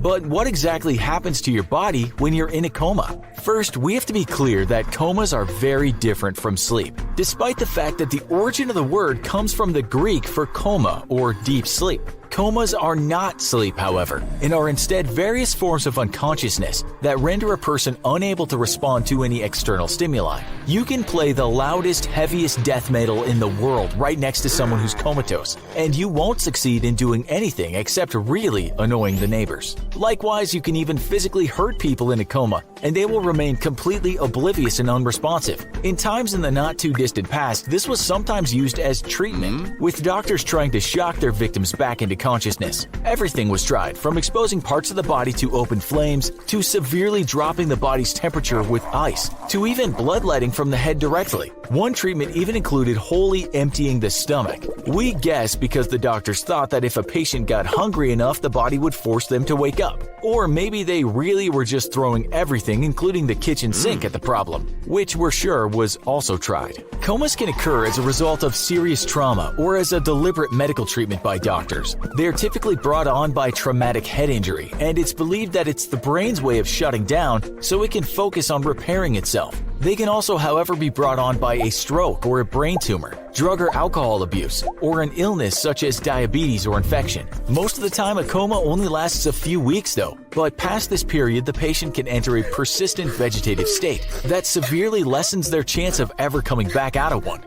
But what exactly happens to your body when you're in a coma? First, we have to be clear that comas are very different from sleep, despite the fact that the origin of the word comes from the Greek for coma or deep sleep. Comas are not sleep, however, and are instead various forms of unconsciousness that render a person unable to respond to any external stimuli. You can play the loudest, heaviest death metal in the world right next to someone who's comatose, and you won't succeed in doing anything except really annoying the neighbors. Likewise, you can even physically hurt people in a coma, and they will remain completely oblivious and unresponsive. In times in the not-too-distant past, this was sometimes used as treatment, with doctors trying to shock their victims back into consciousness. Everything was tried, from exposing parts of the body to open flames, to severely dropping the body's temperature with ice, to even bloodletting from the head directly. One treatment even included wholly emptying the stomach. We guess because the doctors thought that if a patient got hungry enough, the body would force them to wake up. Or maybe they really were just throwing everything, including the kitchen sink, at the problem, which we're sure was also tried. Comas can occur as a result of serious trauma or as a deliberate medical treatment by doctors. They are typically brought on by traumatic head injury, and it's believed that it's the brain's way of shutting down so it can focus on repairing itself. They can also, however, be brought on by a stroke or a brain tumor, drug or alcohol abuse, or an illness such as diabetes or infection. Most of the time, a coma only lasts a few weeks though, but past this period, the patient can enter a persistent vegetative state that severely lessens their chance of ever coming back out of one.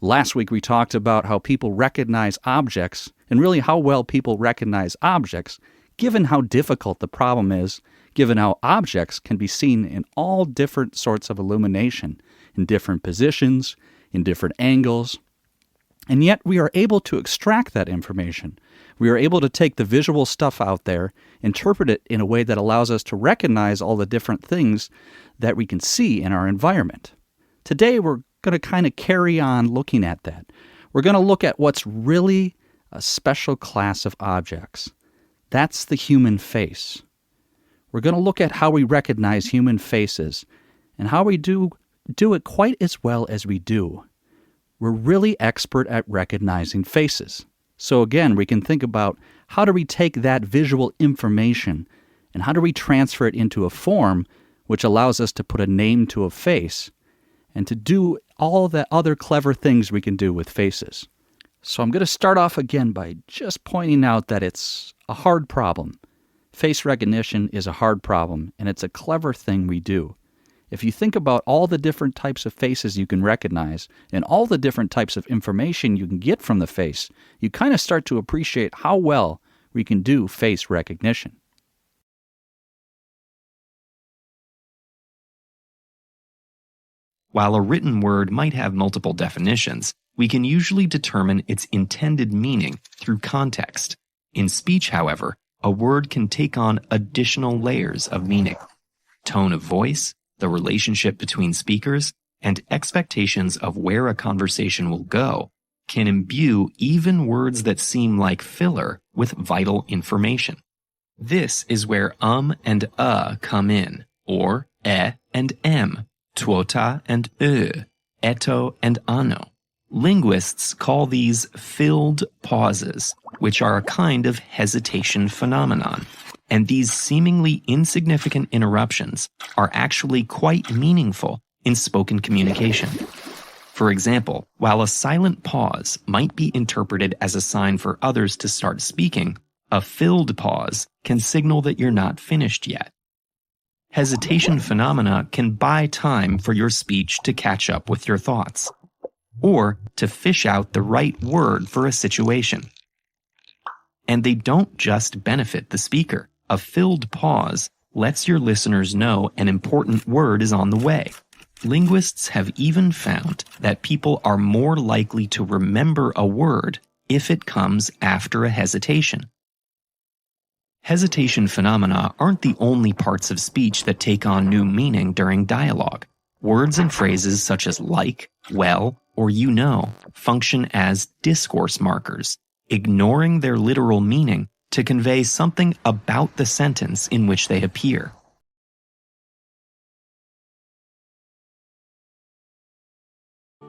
Last week we talked about how people recognize objects, and really how well people recognize objects, given how difficult the problem is, given how objects can be seen in all different sorts of illumination, in different positions, in different angles. And yet we are able to extract that information. We are able to take the visual stuff out there, interpret it in a way that allows us to recognize all the different things that we can see in our environment. Today we're going to kind of carry on looking at that. We're going to look at what's really a special class of objects. That's the human face. We're going to look at how we recognize human faces and how we do it quite as well as we do. We're really expert at recognizing faces. So again, we can think about how do we take that visual information and how do we transfer it into a form which allows us to put a name to a face and to do all the other clever things we can do with faces. So I'm going to start off again by just pointing out that it's a hard problem. Face recognition is a hard problem, and it's a clever thing we do. If you think about all the different types of faces you can recognize and all the different types of information you can get from the face, you kind of start to appreciate how well we can do face recognition. While a written word might have multiple definitions, we can usually determine its intended meaning through context. In speech, however, a word can take on additional layers of meaning. Tone of voice, the relationship between speakers, and expectations of where a conversation will go can imbue even words that seem like filler with vital information. This is where and come in, or and m, tuota and eto and ano. Linguists call these filled pauses, which are a kind of hesitation phenomenon. And these seemingly insignificant interruptions are actually quite meaningful in spoken communication. For example, while a silent pause might be interpreted as a sign for others to start speaking, a filled pause can signal that you're not finished yet. Hesitation phenomena can buy time for your speech to catch up with your thoughts, or to fish out the right word for a situation. And they don't just benefit the speaker. A filled pause lets your listeners know an important word is on the way. Linguists have even found that people are more likely to remember a word if it comes after a hesitation. Hesitation phenomena aren't the only parts of speech that take on new meaning during dialogue. Words and phrases such as like, well, or you know function as discourse markers, ignoring their literal meaning to convey something about the sentence in which they appear.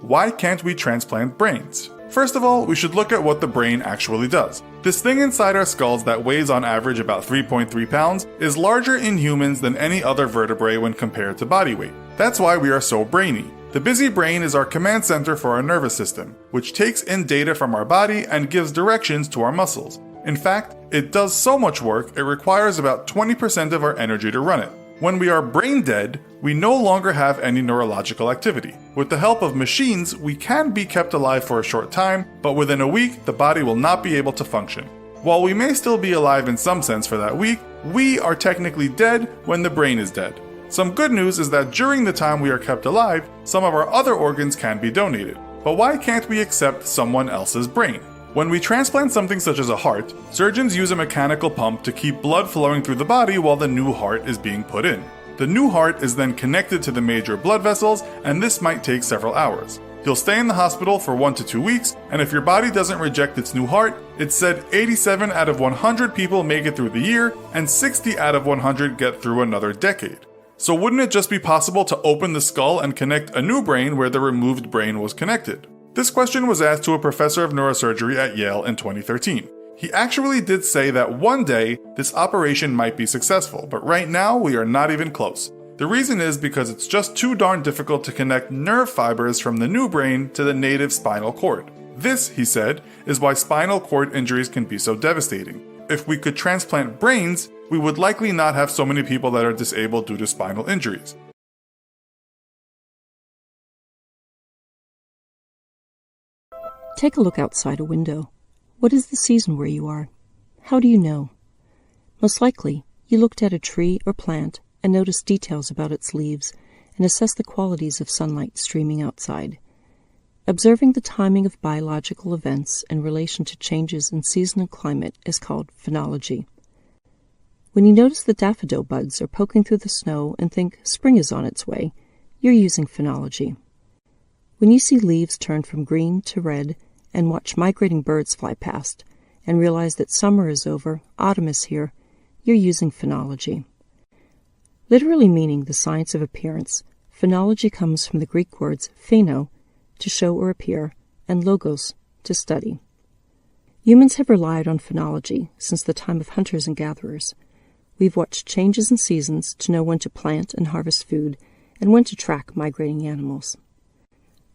Why can't we transplant brains? First of all, we should look at what the brain actually does. This thing inside our skulls that weighs on average about 3.3 pounds is larger in humans than any other vertebrae when compared to body weight. That's why we are so brainy. The busy brain is our command center for our nervous system, which takes in data from our body and gives directions to our muscles. In fact, it does so much work, it requires about 20% of our energy to run it. When we are brain dead, we no longer have any neurological activity. With the help of machines, we can be kept alive for a short time, but within a week, the body will not be able to function. While we may still be alive in some sense for that week, we are technically dead when the brain is dead. Some good news is that during the time we are kept alive, some of our other organs can be donated. But why can't we accept someone else's brain? When we transplant something such as a heart, surgeons use a mechanical pump to keep blood flowing through the body while the new heart is being put in. The new heart is then connected to the major blood vessels, and this might take several hours. You'll stay in the hospital for 1 to 2 weeks, and if your body doesn't reject its new heart, it's said 87 out of 100 people make it through the year, and 60 out of 100 get through another decade. So wouldn't it just be possible to open the skull and connect a new brain where the removed brain was connected? This question was asked to a professor of neurosurgery at Yale in 2013. He actually did say that one day this operation might be successful, but right now we are not even close. The reason is because it's just too darn difficult to connect nerve fibers from the new brain to the native spinal cord. This, he said, is why spinal cord injuries can be so devastating. If we could transplant brains, we would likely not have so many people that are disabled due to spinal injuries. Take a look outside a window. What is the season where you are? How do you know? Most likely, you looked at a tree or plant and noticed details about its leaves and assessed the qualities of sunlight streaming outside. Observing the timing of biological events in relation to changes in season and climate is called phenology. When you notice the daffodil buds are poking through the snow and think spring is on its way, you're using phenology. When you see leaves turn from green to red and watch migrating birds fly past and realize that summer is over, autumn is here, you're using phenology. Literally meaning the science of appearance, phenology comes from the Greek words pheno, to show or appear, and logos, to study. Humans have relied on phenology since the time of hunters and gatherers. We've watched changes in seasons to know when to plant and harvest food and when to track migrating animals.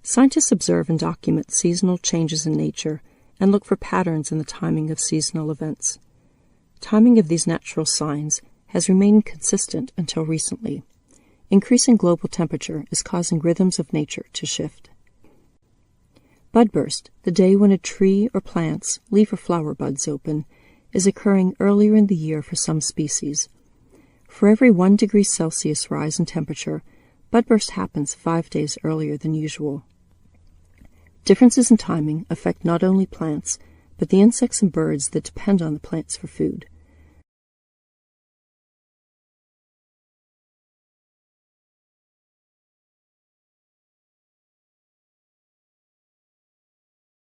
Scientists observe and document seasonal changes in nature and look for patterns in the timing of seasonal events. Timing of these natural signs has remained consistent until recently. Increasing global temperature is causing rhythms of nature to shift. Budburst, the day when a tree or plant's leaf or flower buds open, is occurring earlier in the year for some species. For every 1 degree Celsius rise in temperature, budburst happens 5 days earlier than usual. Differences in timing affect not only plants, but the insects and birds that depend on the plants for food.